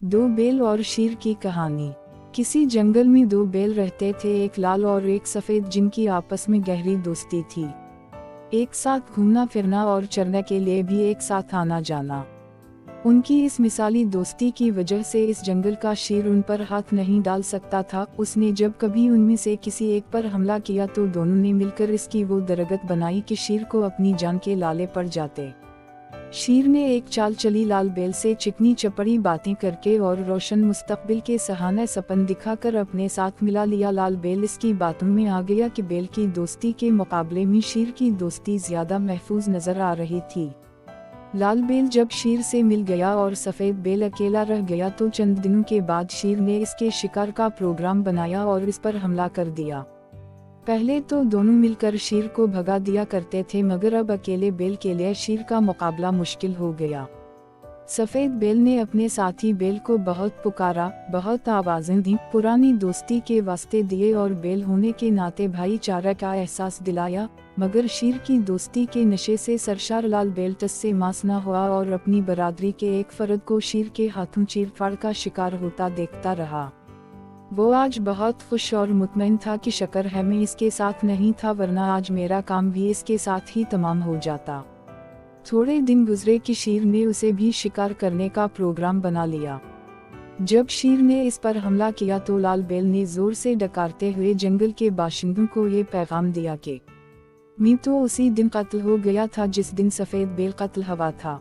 दो बैल और शेर की कहानी। किसी जंगल में दो बैल रहते थे, एक लाल और एक सफेद, जिनकी आपस में गहरी दोस्ती थी। एक साथ घूमना फिरना और चरने के लिए भी एक साथ आना जाना। उनकी इस मिसाली दोस्ती की वजह से इस जंगल का शेर उन पर हाथ नहीं डाल सकता था। उसने जब कभी उनमें से किसी एक पर हमला किया तो दोनों ने मिलकर इसकी वो दरगत बनाई कि शेर को अपनी जान के लाले पड़ जाते। शेर ने एक चाल चली, लाल बैल से चिकनी चपड़ी बातें करके और रोशन मुस्तकबिल के सहाने सपन दिखाकर अपने साथ मिला लिया। लाल बैल इसकी बातों में आ गया कि बैल की दोस्ती के मुकाबले में शेर की दोस्ती ज्यादा महफूज नजर आ रही थी। लाल बैल जब शेर से मिल गया और सफेद बैल अकेला रह गया तो चंद दिनों के बाद शेर ने इसके शिकार का प्रोग्राम बनाया और इस पर हमला कर दिया। पहले तो दोनों मिलकर शेर को भगा दिया करते थे, मगर अब अकेले बैल के लिए शेर का मुकाबला मुश्किल हो गया। सफेद बैल ने अपने साथी बैल को बहुत पुकारा, बहुत आवाजें दी, पुरानी दोस्ती के वास्ते दिए और बैल होने के नाते भाईचारा का एहसास दिलाया। मगर शेर की दोस्ती के नशे से सरशार लाल बैल टस से मांस न हुआ और अपनी बरादरी के एक फर्द को शेर के हाथों चीरफाड़ का शिकार होता देखता रहा। वो आज बहुत खुश और मुतमईन था कि शक्र है मैं इसके साथ नहीं था, वरना आज मेरा काम भी इसके साथ ही तमाम हो जाता। थोड़े दिन गुजरे कि शेर ने उसे भी शिकार करने का प्रोग्राम बना लिया। जब शेर ने इस पर हमला किया तो लाल बैल ने जोर से डकारते हुए जंगल के बाशिंदों को ये पैगाम दिया कि मैं तो उसी दिन कत्ल हो गया था जिस दिन सफेद बैल कत्ल हुआ था।